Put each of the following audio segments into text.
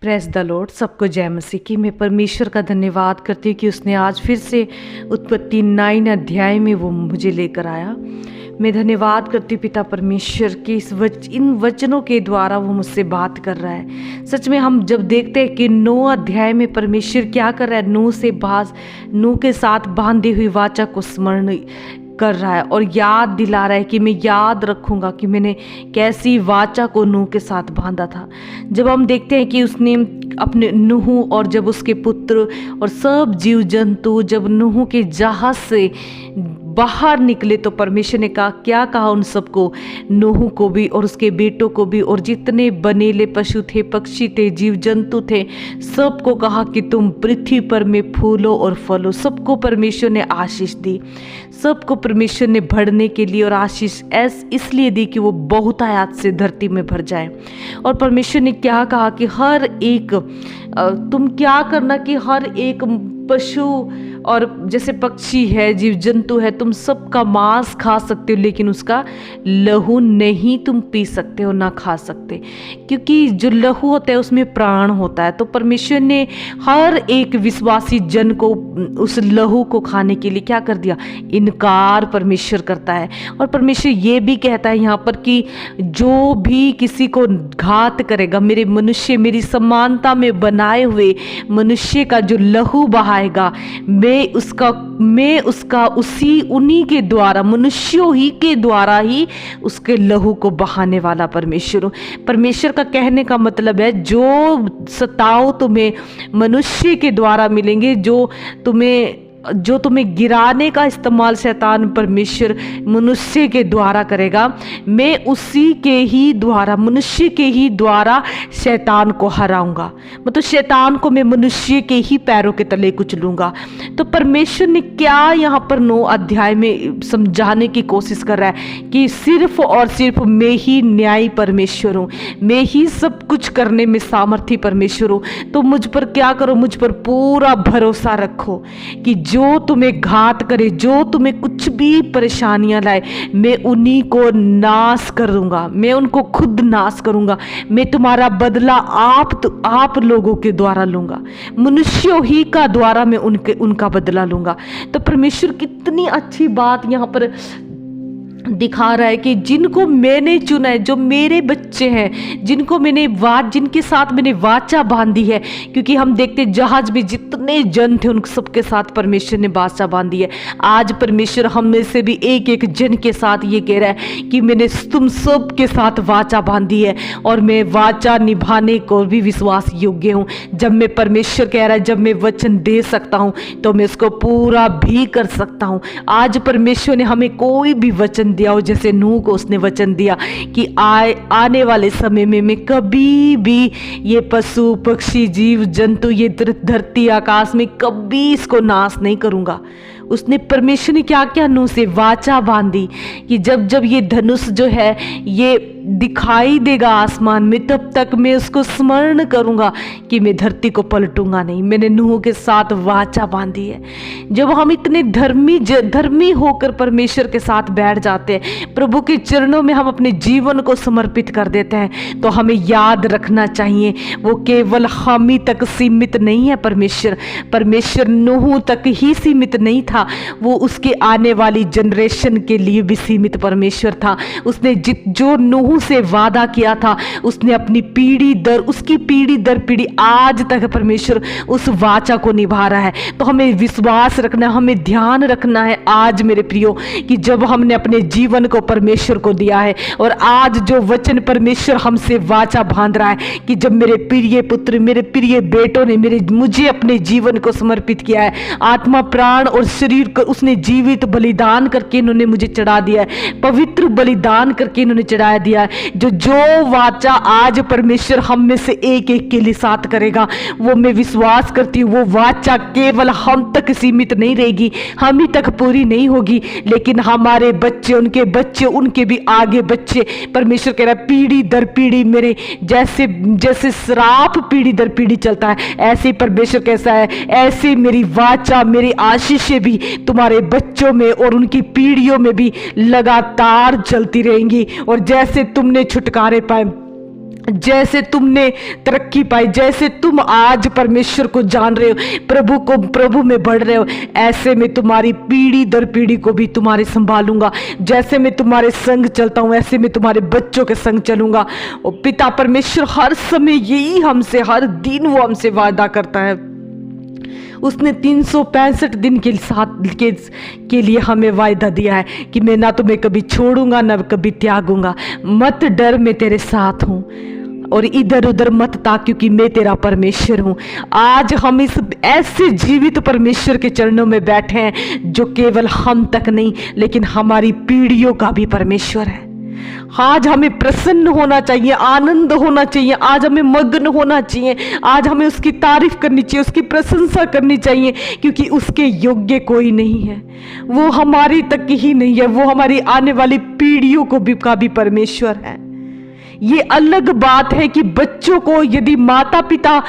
Press the Lord. सबको जय मसीह की। मैं परमेश्वर का धन्यवाद करती हूँ कि उसने आज फिर से उत्पत्ति 9 अध्याय में वो मुझे लेकर आया। मैं धन्यवाद करती हूँ पिता परमेश्वर की इन वचनों के द्वारा वो मुझसे बात कर रहा है। सच में हम जब देखते हैं कि 9 अध्याय में परमेश्वर क्या कर रहा है, नूह के साथ बांधी हुई वाचा को स्मरण कर रहा है और याद दिला रहा है कि मैं याद रखूंगा कि मैंने कैसी वाचा को नूह के साथ बांधा था। जब हम देखते हैं कि उसने अपने नूह और जब उसके पुत्र और सब जीव जंतु जब नूह के जहाज से बाहर निकले तो परमेश्वर ने क्या कहा उन सबको, नूह को भी और उसके बेटों को भी और जितने बनेले पशु थे, पक्षी थे, जीव जंतु थे, सबको कहा कि तुम पृथ्वी पर में फूलो और फलो। सबको परमेश्वर ने आशीष दी, सबको परमेश्वर ने बढ़ने के लिए और आशीष इसलिए दी कि वो बहुतायत से धरती में भर जाए। और परमेश्वर ने क्या कहा कि हर एक तुम क्या करना कि हर एक पशु और जैसे पक्षी है, जीव जंतु है, तुम सबका मांस खा सकते हो, लेकिन उसका लहू नहीं तुम पी सकते हो, ना खा सकते, क्योंकि जो लहू होता है उसमें प्राण होता है। तो परमेश्वर ने हर एक विश्वासी जन को उस लहू को खाने के लिए क्या कर दिया, इनकार परमेश्वर करता है। और परमेश्वर ये भी कहता है यहाँ पर कि जो भी किसी को घात करेगा, मेरे मनुष्य मेरी समानता में बनाए हुए मनुष्य का जो लहू बहाएगा, मैं उसका उन्हीं के द्वारा, मनुष्यों ही के द्वारा ही उसके लहू को बहाने वाला परमेश्वर हूँ। परमेश्वर का कहने का मतलब है जो सताओ तुम्हें मनुष्य के द्वारा मिलेंगे, जो तुम्हें गिराने का इस्तेमाल शैतान परमेश्वर मनुष्य के द्वारा करेगा, मैं उसी के ही द्वारा, मनुष्य के ही द्वारा शैतान को हराऊंगा। मतलब शैतान को मैं मनुष्य के ही पैरों के तले कुचलूंगा। तो परमेश्वर ने क्या यहाँ पर 9 अध्याय में समझाने की कोशिश कर रहा है कि सिर्फ और सिर्फ मैं ही न्यायी परमेश्वर हूँ, मैं ही सब कुछ करने में सामर्थी परमेश्वर हूँ। तो मुझ पर क्या करो, मुझ पर पूरा भरोसा रखो कि जो तुम्हें घात करे, जो तुम्हें कुछ भी परेशानियां लाए, मैं उन्हीं को नाश करूंगा, मैं उनको खुद नाश करूंगा। मैं तुम्हारा बदला आप लोगों के द्वारा लूंगा, मनुष्यों ही का द्वारा मैं उनका बदला लूंगा। तो परमेश्वर कितनी अच्छी बात यहाँ पर दिखा रहा है कि जिनको मैंने चुना है, जो मेरे बच्चे हैं, जिनके साथ मैंने वाचा बांधी है, क्योंकि हम देखते जहाज में जितने जन थे उन सबके साथ परमेश्वर ने वाचा बांधी है। आज परमेश्वर हम में से भी एक एक जन के साथ ये कह रहा है कि मैंने तुम सब के साथ वाचा बांधी है और मैं वाचा निभाने को भी विश्वास योग्य हूँ। जब मैं परमेश्वर कह रहा है, जब मैं वचन दे सकता हूँ तो मैं उसको पूरा भी कर सकता हूँ। आज परमेश्वर ने हमें कोई भी वचन दिया हो, जैसे नूह को उसने वचन दिया कि आने वाले समय में मैं कभी भी ये पशु पक्षी जीव जंतु, ये धरती आकाश में कभी इसको नाश नहीं करूंगा। उसने परमेश्वर ने क्या क्या नूह से वाचा बांधी कि जब जब ये धनुष जो है ये दिखाई देगा आसमान में, तब तक मैं उसको स्मरण करूंगा कि मैं धरती को पलटूंगा नहीं। मैंने नूह के साथ वाचा बांधी है। जब हम इतने धर्मी होकर परमेश्वर के साथ बैठ जाते हैं, प्रभु के चरणों में हम अपने जीवन को समर्पित कर देते हैं, तो हमें याद रखना चाहिए वो केवल हम ही तक सीमित नहीं है। परमेश्वर नूह तक ही सीमित नहीं था, वो उसके आने वाली जनरेशन के लिए भी सीमित परमेश्वर था। उसने जो नूह से वादा किया था, उसने अपनी उसकी पीढ़ी दर पीढ़ी आज तक परमेश्वर उस वाचा को निभा रहा है। तो हमें विश्वास रखना, हमें ध्यान रखना है आज मेरे प्रियो कि जब हमने अपने जीवन को परमेश्वर को दिया है और आज जो वचन परमेश्वर हमसे वाचा बांध रहा है कि जब मेरे प्रिय पुत्र, मेरे प्रिय बेटों ने मुझे अपने जीवन को समर्पित किया है, आत्मा प्राण और शरीर को उसने जीवित बलिदान करके इन्होंने मुझे चढ़ा दिया है, पवित्र बलिदान करके इन्होंने चढ़ा दिया है। जो वाचा आज परमेश्वर हम में से एक एक के लिए साथ करेगा, वो मैं विश्वास करती हूँ वो वाचा केवल हम तक सीमित नहीं रहेगी, हम ही तक पूरी नहीं होगी, लेकिन हमारे बच्चे, उनके बच्चे, उनके भी आगे बच्चे। परमेश्वर कह रहा है पीढ़ी दर पीढ़ी मेरे जैसे श्राप पीढ़ी दर पीढ़ी चलता है, ऐसे परमेश्वर कैसा है, ऐसे मेरी वाचा, मेरी आशीषें भी तुम्हारे बच्चों में और उनकी पीढ़ियों में भी लगातार चलती रहेंगी। और जैसे तुमने छुटकारे पाए, जैसे तुमने तरक्की पाई, जैसे तुम आज परमेश्वर को जान रहे हो, प्रभु में बढ़ रहे हो, ऐसे मैं तुम्हारी पीढ़ी दर पीढ़ी को भी तुम्हारे संभालूंगा। जैसे मैं तुम्हारे संग चलता हूं ऐसे मैं तुम्हारे बच्चों के संग चलूंगा। और पिता परमेश्वर हर समय यही हमसे, हर दिन वो हमसे वादा करता है। उसने 365 दिन के लिए हमें वायदा दिया है कि मैं ना तुम्हें कभी छोड़ूंगा ना कभी त्यागूंगा। मत डर, मैं तेरे साथ हूं, और इधर उधर मत ताक, क्योंकि मैं तेरा परमेश्वर हूं। आज हम इस ऐसे जीवित परमेश्वर के चरणों में बैठे हैं जो केवल हम तक नहीं लेकिन हमारी पीढ़ियों का भी परमेश्वर है। आज हमें प्रसन्न होना चाहिए, आनंद होना चाहिए, आज हमें मग्न होना चाहिए, आज हमें उसकी तारीफ करनी चाहिए, उसकी प्रशंसा करनी चाहिए, क्योंकि उसके योग्य कोई नहीं है। वो हमारी तक ही नहीं है, वो हमारी आने वाली पीढ़ियों का भी परमेश्वर है। ये अलग बात है कि बच्चों को यदि माता पिता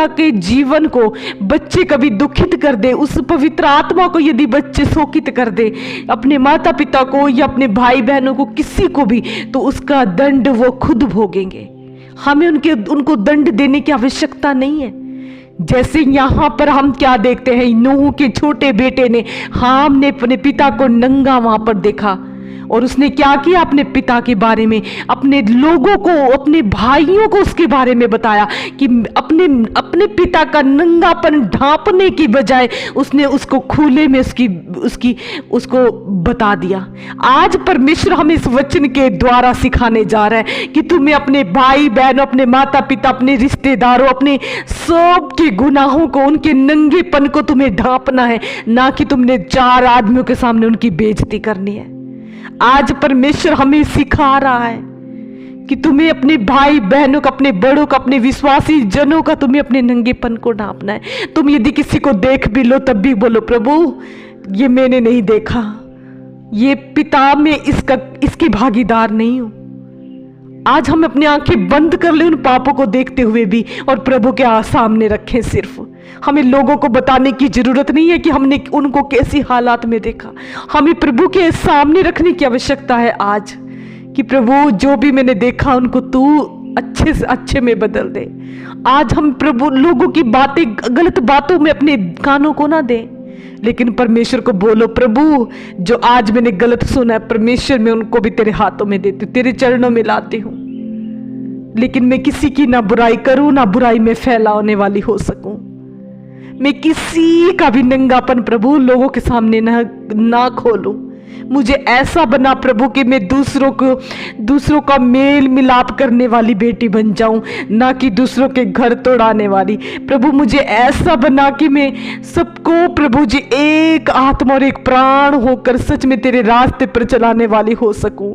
के जीवन को बच्चे कभी दुखित कर दे, उस पवित्र आत्मा को यदि बच्चे शोकित कर दे, अपने माता पिता को या अपने भाई बहनों को, किसी को भी, तो उसका दंड वो खुद भोगेंगे। हमें उनको दंड देने की आवश्यकता नहीं है। जैसे यहाँ पर हम क्या देखते हैं, नूह के छोटे बेटे ने, हमने अपने पिता को नंगा वहां पर देखा और उसने क्या किया, अपने पिता के बारे में, अपने लोगों को, अपने भाइयों को उसके बारे में बताया कि अपने पिता का नंगापन ढांपने की बजाय उसने उसको खुले में उसको बता दिया। आज परमेश्वर हमें इस वचन के द्वारा सिखाने जा रहा है कि तुम्हें अपने भाई बहनों, अपने माता पिता, अपने रिश्तेदारों, अपने सब के गुनाहों को, उनके नंगेपन को तुम्हें ढांपना है, ना कि तुमने 4 आदमियों के सामने उनकी बेइज्जती करनी है। आज परमेश्वर हमें सिखा रहा है कि तुम्हें अपने भाई बहनों का, अपने बड़ों का, अपने विश्वासी जनों का तुम्हें अपने नंगेपन को ढांपना है। तुम यदि किसी को देख भी लो तब भी बोलो, प्रभु ये मैंने नहीं देखा, ये पिता में इसकी भागीदार नहीं हूं। आज हम अपनी आंखें बंद कर ले उन पापों को देखते हुए भी और प्रभु के सामने रखें। सिर्फ हमें लोगों को बताने की जरूरत नहीं है कि हमने उनको कैसी हालात में देखा। हमें प्रभु के सामने रखने की आवश्यकता है आज कि प्रभु जो भी मैंने देखा उनको तू अच्छे से अच्छे में बदल दे। आज हम प्रभु लोगों की बातें, गलत बातों में अपने कानों को ना दें, लेकिन परमेश्वर को बोलो, प्रभु जो आज मैंने गलत सुना है, परमेश्वर मैं उनको भी तेरे हाथों में देती हूँ, तेरे चरणों में लाती हूँ, लेकिन मैं किसी की ना बुराई करूं, ना बुराई में फैलाने वाली हो सकूं। मैं किसी का भी नंगापन प्रभु लोगों के सामने ना खोलूं। मुझे ऐसा बना प्रभु कि मैं दूसरों का मेल मिलाप करने वाली बेटी बन जाऊं, ना कि दूसरों के घर तोड़ाने वाली। प्रभु मुझे ऐसा बना कि मैं सबको प्रभु जी एक आत्मा और एक प्राण होकर सच में तेरे रास्ते पर चलाने वाली हो सकूं,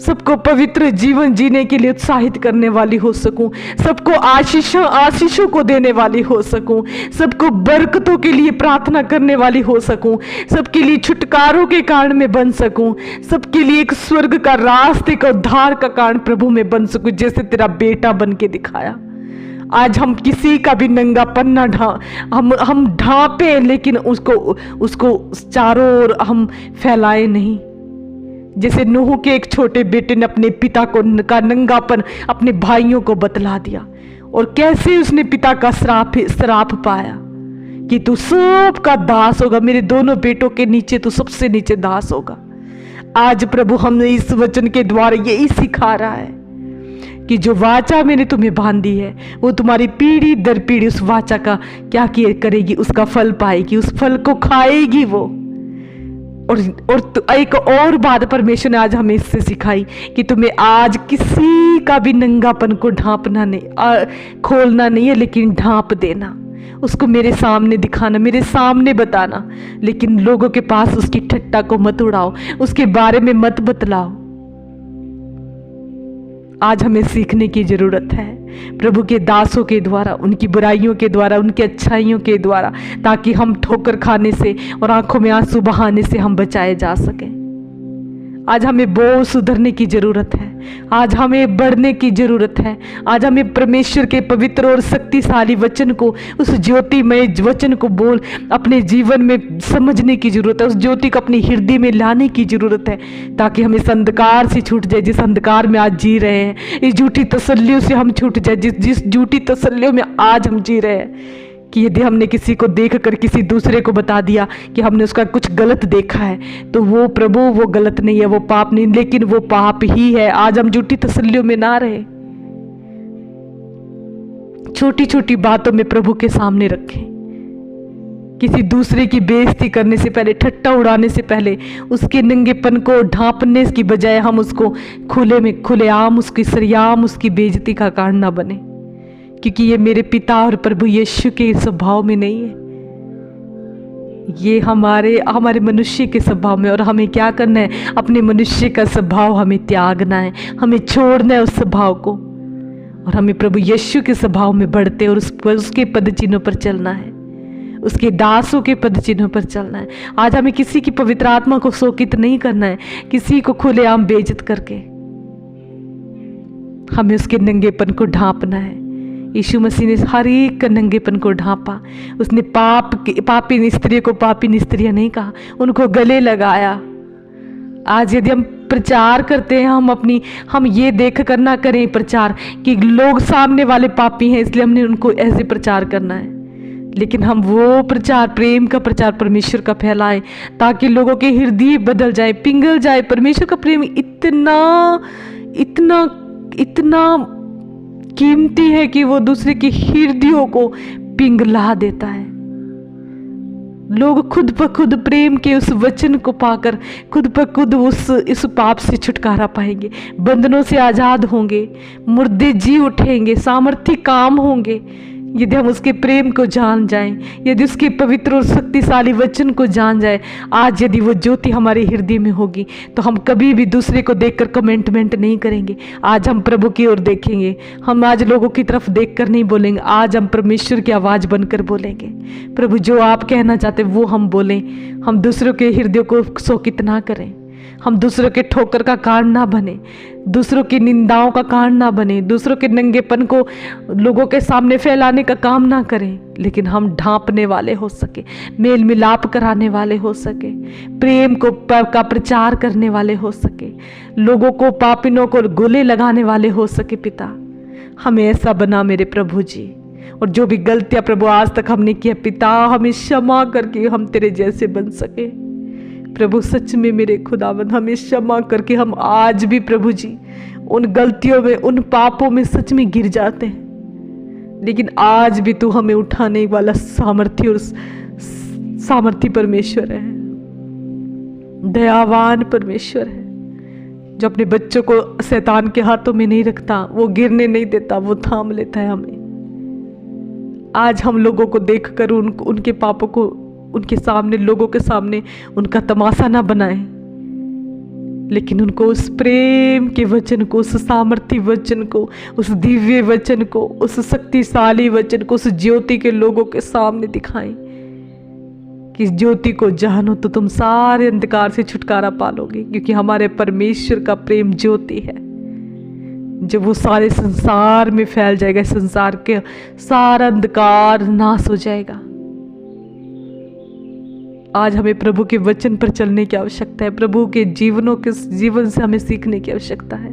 सबको पवित्र जीवन जीने के लिए उत्साहित करने वाली हो सकूं, सबको आशीषों को देने वाली हो सकूं, सबको बरकतों के लिए प्रार्थना करने वाली हो सकूं, सबके लिए छुटकारों के कारण में बन सकूं, सबके लिए एक स्वर्ग का रास्ते का उद्धार का कारण प्रभु में बन सकूं, जैसे तेरा बेटा बन के दिखाया। आज हम किसी का भी नंगापन ना हम ढांपे, लेकिन उसको चारों ओर हम फैलाए नहीं। जैसे नूह के एक छोटे बेटे ने अपने पिता का नंगापन अपने भाइयों को बतला दिया, और कैसे उसने पिता का श्राप पाया कि तू सबका दास होगा, मेरे दोनों बेटों के नीचे तू सबसे नीचे दास होगा। आज प्रभु हमें इस वचन के द्वारा यही सिखा रहा है कि जो वाचा मैंने तुम्हें बांधी है वो तुम्हारी पीढ़ी दर पीढ़ी उस वाचा का क्या करेगी, उसका फल पाएगी, उस फल को खाएगी वो। और एक और बात परमेश्वर ने आज हमें इससे सिखाई कि तुम्हें आज किसी का भी नंगापन को ढांपना नहीं, खोलना नहीं है, लेकिन ढांप देना, उसको मेरे सामने दिखाना, मेरे सामने बताना, लेकिन लोगों के पास उसकी ठट्टा को मत उड़ाओ, उसके बारे में मत बतलाओ। आज हमें सीखने की जरूरत है प्रभु के दासों के द्वारा, उनकी बुराइयों के द्वारा, उनकी अच्छाइयों के द्वारा, ताकि हम ठोकर खाने से और आंखों में आंसू बहाने से हम बचाए जा सकें। आज हमें बहुत सुधरने की जरूरत है, आज हमें बढ़ने की जरूरत है। आज हमें परमेश्वर के पवित्र और शक्तिशाली वचन को, उस ज्योतिमय वचन को बोल अपने जीवन में समझने की जरूरत है, उस ज्योति को अपने हृदय में लाने की जरूरत है, ताकि हम इस अंधकार से छूट जाए जिस अंधकार में आज जी रहे हैं। इस झूठी तसल्लियों से हम छूट जाए जिस झूठी तसल्लियों में आज हम जी रहे हैं, कि यदि हमने किसी को देखकर किसी दूसरे को बता दिया कि हमने उसका कुछ गलत देखा है, तो वो प्रभु वो गलत नहीं है, वो पाप नहीं, लेकिन वो पाप ही है। आज हम झूठी तसल्लियों में ना रहे, छोटी छोटी बातों में प्रभु के सामने रखें। किसी दूसरे की बेइज्जती करने से पहले, ठट्टा उड़ाने से पहले, उसके नंगेपन को ढांपने की बजाय हम उसको खुलेआम उसकी सरेआम उसकी बेइज्जती का कारण ना बने, क्योंकि ये मेरे पिता और प्रभु यीशु के स्वभाव में नहीं है, ये हमारे मनुष्य के स्वभाव में। और हमें क्या करना है? अपने मनुष्य का स्वभाव हमें त्यागना है, हमें छोड़ना है उस स्वभाव को, और हमें प्रभु यीशु के स्वभाव में बढ़ते और उसके पद चिन्हों पर चलना है, उसके दासों के पद चिन्हों पर चलना है। आज हमें किसी की पवित्र आत्मा को शोकित नहीं करना है, किसी को खुलेआम बेइज्जत करके। हमें उसके नंगेपन को ढांपना है। यीशु मसीह ने हर एक नंगेपन को ढांपा। उसने पापी स्त्रियों को पापी स्त्रियां नहीं कहा, उनको गले लगाया। आज यदि हम प्रचार करते हैं, हम ये देख कर ना करें प्रचार कि लोग सामने वाले पापी हैं इसलिए हमने उनको ऐसे प्रचार करना है, लेकिन हम वो प्रचार, प्रेम का प्रचार परमेश्वर का फैलाएं, ताकि लोगों के हृदय बदल जाए, पिघल जाए। परमेश्वर का प्रेम इतना इतना इतना कीमती है कि वो दूसरे के हृदयों को पिघला देता है। लोग खुद ब खुद प्रेम के उस वचन को पाकर खुद ब खुद इस पाप से छुटकारा पाएंगे, बंधनों से आजाद होंगे, मुर्दे जी उठेंगे, सामर्थ्य काम होंगे, यदि हम उसके प्रेम को जान जाएं, यदि उसके पवित्र और शक्तिशाली वचन को जान जाए। आज यदि वो ज्योति हमारे हृदय में होगी तो हम कभी भी दूसरे को देखकर कमेंटमेंट नहीं करेंगे। आज हम प्रभु की ओर देखेंगे, हम आज लोगों की तरफ देखकर नहीं बोलेंगे, आज हम परमेश्वर की आवाज़ बनकर बोलेंगे। प्रभु जो आप कहना चाहते वो हम बोलें, हम दूसरों के हृदय को शोकित ना करें, हम दूसरों के ठोकर का कारण ना बने, दूसरों की निंदाओं का कारण ना बने, दूसरों के नंगेपन को लोगों के सामने फैलाने का काम ना करें, लेकिन हम ढांपने वाले हो सके, मेल मिलाप कराने वाले हो सके, प्रेम का प्रचार करने वाले हो सके, लोगों को पापिनों को गले लगाने वाले हो सके। पिता हमें ऐसा बना मेरे प्रभु जी, और जो भी गलतियां प्रभु आज तक हमने किया पिता हमें क्षमा करके हम तेरे जैसे बन सके। प्रभु सच में मेरे खुदावंद हमें क्षमा करके हम आज भी प्रभु जी उन गलतियों में, उन पापों में सच में गिर जाते हैं, लेकिन आज भी तू हमें उठाने वाला सामर्थ्य परमेश्वर है, दयावान परमेश्वर है, जो अपने बच्चों को शैतान के हाथों में नहीं रखता, वो गिरने नहीं देता, वो थाम लेता है हमें। आज हम लोगों को देखकर उनके पापों को उनके सामने, लोगों के सामने उनका तमाशा ना बनाएं, लेकिन उनको उस प्रेम के वचन को, उस सामर्थ्य वचन को, उस दिव्य वचन को, उस शक्तिशाली वचन को, उस ज्योति के लोगों के सामने दिखाएं कि इस ज्योति को जानो तो तुम सारे अंधकार से छुटकारा पालोगे, क्योंकि हमारे परमेश्वर का प्रेम ज्योति है। जब वो सारे संसार में फैल जाएगा, संसार के सारा अंधकार नाश हो जाएगा। आज हमें प्रभु के वचन पर चलने की आवश्यकता है, प्रभु के जीवन से हमें सीखने की आवश्यकता है।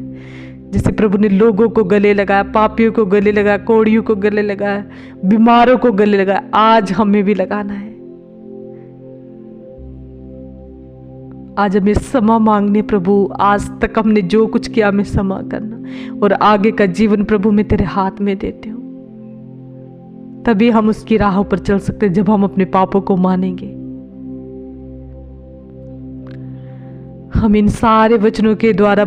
जैसे प्रभु ने लोगों को गले लगाया, पापियों को गले लगाया, कोढ़ियों को गले लगाया, बीमारों को गले लगाया, आज हमें भी लगाना है। आज हमें क्षमा मांगने प्रभु, आज तक हमने जो कुछ किया हमें क्षमा करना, और आगे का जीवन प्रभु मैं तेरे हाथ में देती हूँ। तभी हम उसकी राहों पर चल सकते हैं, जब हम अपने पापों को मानेंगे। हम इन सारे वचनों के द्वारा